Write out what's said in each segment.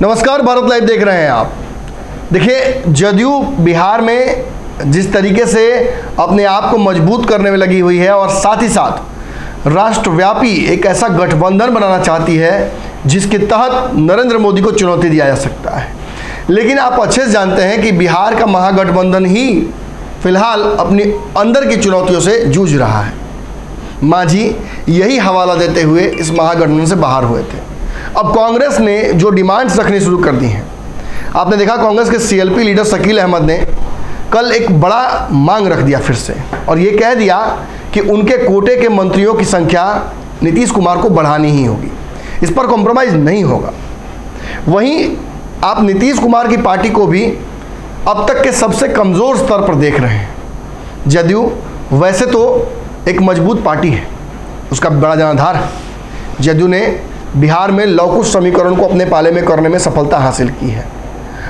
नमस्कार, भारत लाइव देख रहे हैं आप। देखिए, जदयू बिहार में जिस तरीके से अपने आप को मजबूत करने में लगी हुई है और साथ ही साथ राष्ट्रव्यापी एक ऐसा गठबंधन बनाना चाहती है जिसके तहत नरेंद्र मोदी को चुनौती दिया जा सकता है। लेकिन आप अच्छे से जानते हैं कि बिहार का महागठबंधन ही फिलहाल अपनी अंदर की चुनौतियों से जूझ रहा है। मांझी यही हवाला देते हुए इस महागठबंधन से बाहर हुए थे। अब कांग्रेस ने जो डिमांड्स रखनी शुरू कर दी हैं, आपने देखा कांग्रेस के सीएलपी लीडर शकील अहमद ने कल एक बड़ा मांग रख दिया फिर से, और ये कह दिया कि उनके कोटे के मंत्रियों की संख्या नीतीश कुमार को बढ़ानी ही होगी, इस पर कॉम्प्रोमाइज़ नहीं होगा। वहीं आप नीतीश कुमार की पार्टी को भी अब तक के सबसे कमज़ोर स्तर पर देख रहे हैं। जदयू वैसे तो एक मजबूत पार्टी है, उसका बड़ा जनाधार है। जदयू ने बिहार में लवकुश समीकरण को अपने पाले में करने में सफलता हासिल की है,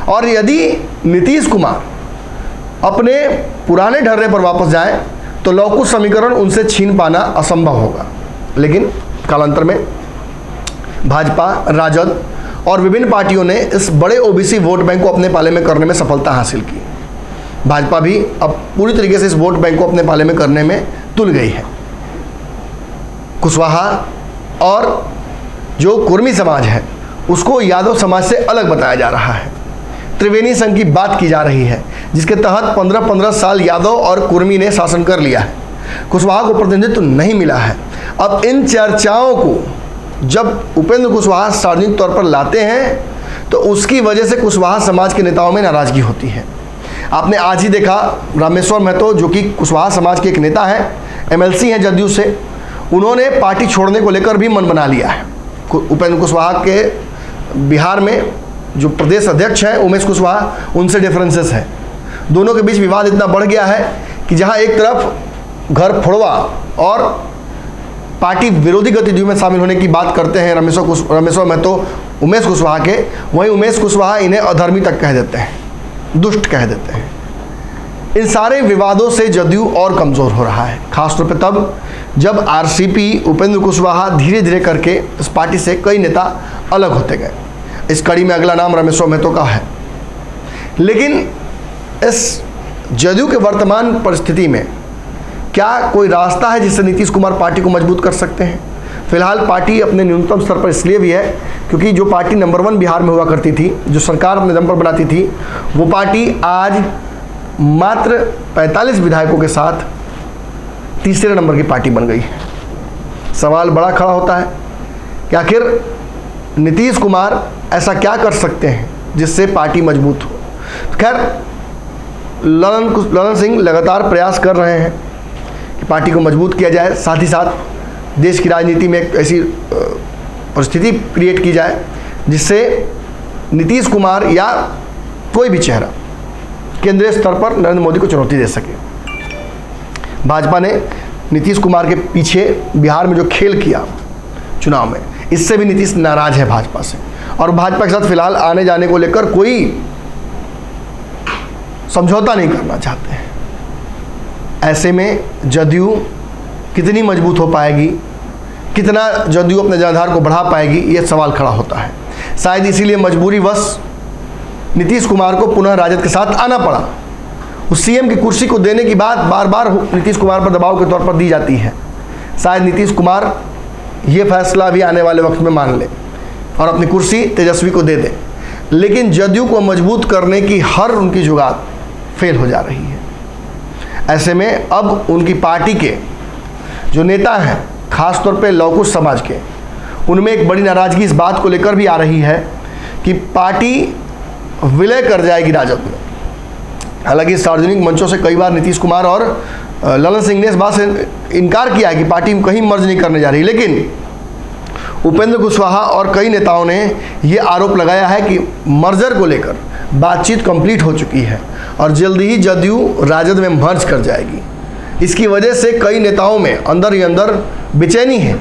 और यदि नीतीश कुमार अपने पुराने ढर्रे पर वापस जाएं तो लवकुश समीकरण उनसे छीन पाना असंभव होगा। लेकिन कालांतर में भाजपा, राजद और विभिन्न पार्टियों ने इस बड़े ओबीसी वोट बैंक को अपने पाले में करने में सफलता हासिल की। भाजपा भी अब पूरी तरीके से इस वोट बैंक को अपने पाले में करने में तुल गई है। कुशवाहा और जो कुर्मी समाज है उसको यादव समाज से अलग बताया जा रहा है। त्रिवेणी संघ की बात की जा रही है, जिसके तहत 15-15 साल यादव और कुर्मी ने शासन कर लिया है। कुशवाहा को प्रतिनिधित्व नहीं मिला है। अब इन चर्चाओं को जब उपेंद्र कुशवाहा सार्वजनिक तौर पर लाते हैं तो उसकी वजह से कुशवाहा समाज के नेताओं में नाराजगी होती है। आपने आज ही देखा, रामेश्वर महतो जो कि कुशवाहा समाज के एक नेता है, एमएलसी हैं जदयू से, उन्होंने पार्टी छोड़ने को लेकर भी मन बना लिया है। उपेंद्र कुशवाहा के बिहार में जो प्रदेश अध्यक्ष हैं उमेश कुशवाहा, उनसे डिफरेंसेस हैं। दोनों के बीच विवाद इतना बढ़ गया है कि जहां एक तरफ घर फोड़वा और पार्टी विरोधी गतिविधियों में शामिल होने की बात करते हैं रामेश्वर महतो उमेश कुशवाहा के, वहीं उमेश कुशवाहा इन्हें अधर्मी तक कह देते हैं, दुष्ट कह देते हैं। इन सारे विवादों से जदयू और कमज़ोर हो रहा है, खासतौर पर तब जब आरसीपी उपेंद्र कुशवाहा धीरे धीरे करके इस पार्टी से कई नेता अलग होते गए। इस कड़ी में अगला नाम रामेश्वर महतो का है। लेकिन इस जदयू के वर्तमान परिस्थिति में क्या कोई रास्ता है जिससे नीतीश कुमार पार्टी को मजबूत कर सकते हैं? फिलहाल पार्टी अपने न्यूनतम स्तर पर इसलिए भी है क्योंकि जो पार्टी नंबर 1 बिहार में हुआ करती थी, जो सरकार अपने दम पर बनाती थी, वो पार्टी आज मात्र 45 विधायकों के साथ तीसरे नंबर की पार्टी बन गई है। सवाल बड़ा खड़ा होता है कि आखिर नीतीश कुमार ऐसा क्या कर सकते हैं जिससे पार्टी मजबूत हो। खैर, ललन सिंह लगातार प्रयास कर रहे हैं कि पार्टी को मजबूत किया जाए, साथ ही साथ देश की राजनीति में एक ऐसी परिस्थिति क्रिएट की जाए जिससे नीतीश कुमार या कोई भी चेहरा केंद्रीय स्तर पर नरेंद्र मोदी को चुनौती दे सके। भाजपा ने नीतीश कुमार के पीछे बिहार में जो खेल किया चुनाव में, इससे भी नीतीश नाराज है भाजपा से, और भाजपा के साथ फिलहाल आने जाने को लेकर कोई समझौता नहीं करना चाहते हैं। ऐसे में जदयू कितनी मजबूत हो पाएगी, कितना जदयू अपने जनाधार को बढ़ा पाएगी, ये सवाल खड़ा होता है। शायद इसीलिए मजबूरीवश नीतीश कुमार को पुनः राजद के साथ आना पड़ा। उस सीएम की कुर्सी को देने की बात बार बार नीतीश कुमार पर दबाव के तौर पर दी जाती है। शायद नीतीश कुमार ये फैसला भी आने वाले वक्त में मान ले और अपनी कुर्सी तेजस्वी को दे दे, लेकिन जदयू को मजबूत करने की हर उनकी जुगात फेल हो जा रही है। ऐसे में अब उनकी पार्टी के जो नेता हैं, खासतौर पे लवकुश समाज के, उनमें एक बड़ी नाराजगी इस बात को लेकर भी आ रही है कि पार्टी विलय कर जाएगी राजद में। हालांकि सार्वजनिक मंचों से कई बार नीतीश कुमार और ललन सिंह ने इस बात से इनकार किया है कि पार्टी कहीं मर्ज नहीं करने जा रही, लेकिन उपेंद्र कुशवाहा और कई नेताओं ने ये आरोप लगाया है कि मर्जर को लेकर बातचीत कंप्लीट हो चुकी है और जल्दी ही जदयू राजद में मर्ज कर जाएगी। इसकी वजह से कई नेताओं में अंदर ही अंदर बेचैनी है।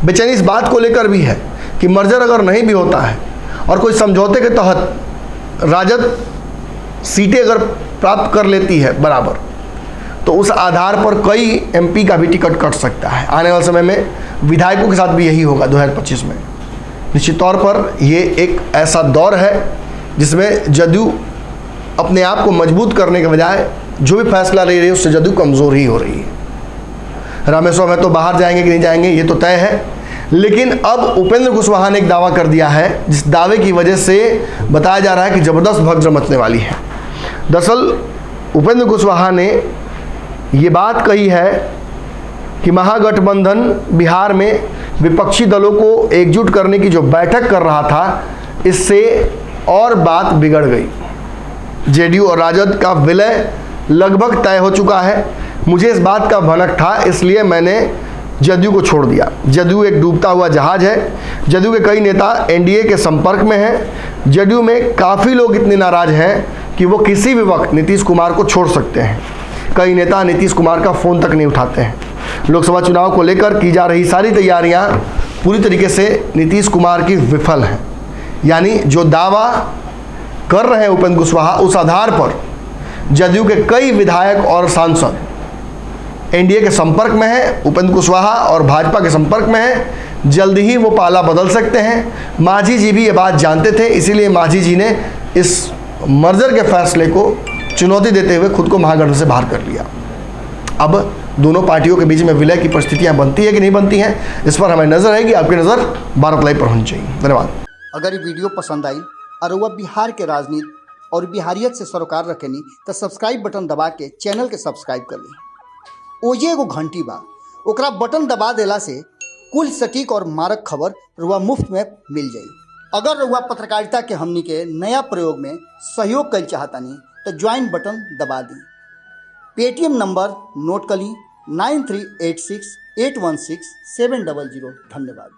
बेचैनी इस बात को लेकर भी है कि मर्जर अगर नहीं भी होता है और कोई समझौते के तहत राजद सीटें अगर प्राप्त कर लेती है बराबर, तो उस आधार पर कई एमपी का भी टिकट कट सकता है। आने वाले समय में विधायकों के साथ भी यही होगा 2025 में। निश्चित तौर पर ये एक ऐसा दौर है जिसमें जदयू अपने आप को मजबूत करने के बजाय जो भी फैसला ले रही है उससे जदयू कमज़ोर ही हो रही है। रामेश्वर में तो बाहर जाएंगे कि नहीं जाएंगे ये तो तय है, लेकिन अब उपेंद्र कुशवाहा ने एक दावा कर दिया है जिस दावे की वजह से बताया जा रहा है कि ज़बरदस्त भगदड़ मचने वाली है। दरअसल उपेंद्र कुशवाहा ने ये बात कही है कि महागठबंधन बिहार में विपक्षी दलों को एकजुट करने की जो बैठक कर रहा था, इससे और बात बिगड़ गई। जेडीयू और राजद का विलय लगभग तय हो चुका है। मुझे इस बात का भनक था, इसलिए मैंने जदयू को छोड़ दिया। जदयू एक डूबता हुआ जहाज है। जदयू के कई नेता एनडीए के संपर्क में हैं। जदयू में काफ़ी लोग इतने नाराज हैं कि वो किसी भी वक्त नीतीश कुमार को छोड़ सकते हैं। कई नेता नीतीश कुमार का फ़ोन तक नहीं उठाते हैं। लोकसभा चुनाव को लेकर की जा रही सारी तैयारियां पूरी तरीके से नीतीश कुमार की विफल हैं। यानी जो दावा कर रहे हैं उपेंद्र कुशवाहा, उस आधार पर जदयू के कई विधायक और सांसद एनडीए के संपर्क में है, उपेंद्र कुशवाहा और भाजपा के संपर्क में है। जल्द ही वो पाला बदल सकते हैं। मांझी जी भी ये बात जानते थे, इसीलिए मांझी जी ने इस मर्जर के फैसले को चुनौती देते हुए खुद को महागठबंधन से बाहर कर लिया। अब दोनों पार्टियों के बीच में विलय की परिस्थितियां बनती है कि नहीं बनती हैं, इस पर हमें नजर रहेगी। आपकी नज़र भारत लाइव पर होनी चाहिए। धन्यवाद। अगर ये वीडियो पसंद आई और वह बिहार के राजनीति और बिहारियत से सरोकार रखेनी तो सब्सक्राइब बटन दबा के चैनल के सब्सक्राइब कर ली। ओजे एगो घंटी बा, ओकरा बटन दबा देला से कुल सटीक और मारक खबर रुआ मुफ्त में मिल जाई। अगर रुआ पत्रकारिता के हमनी के नया प्रयोग में सहयोग कर चाहतानी तो ज्वाइन बटन दबा दी। पेटीएम नंबर नोट कर ली 9386816700। धन्यवाद।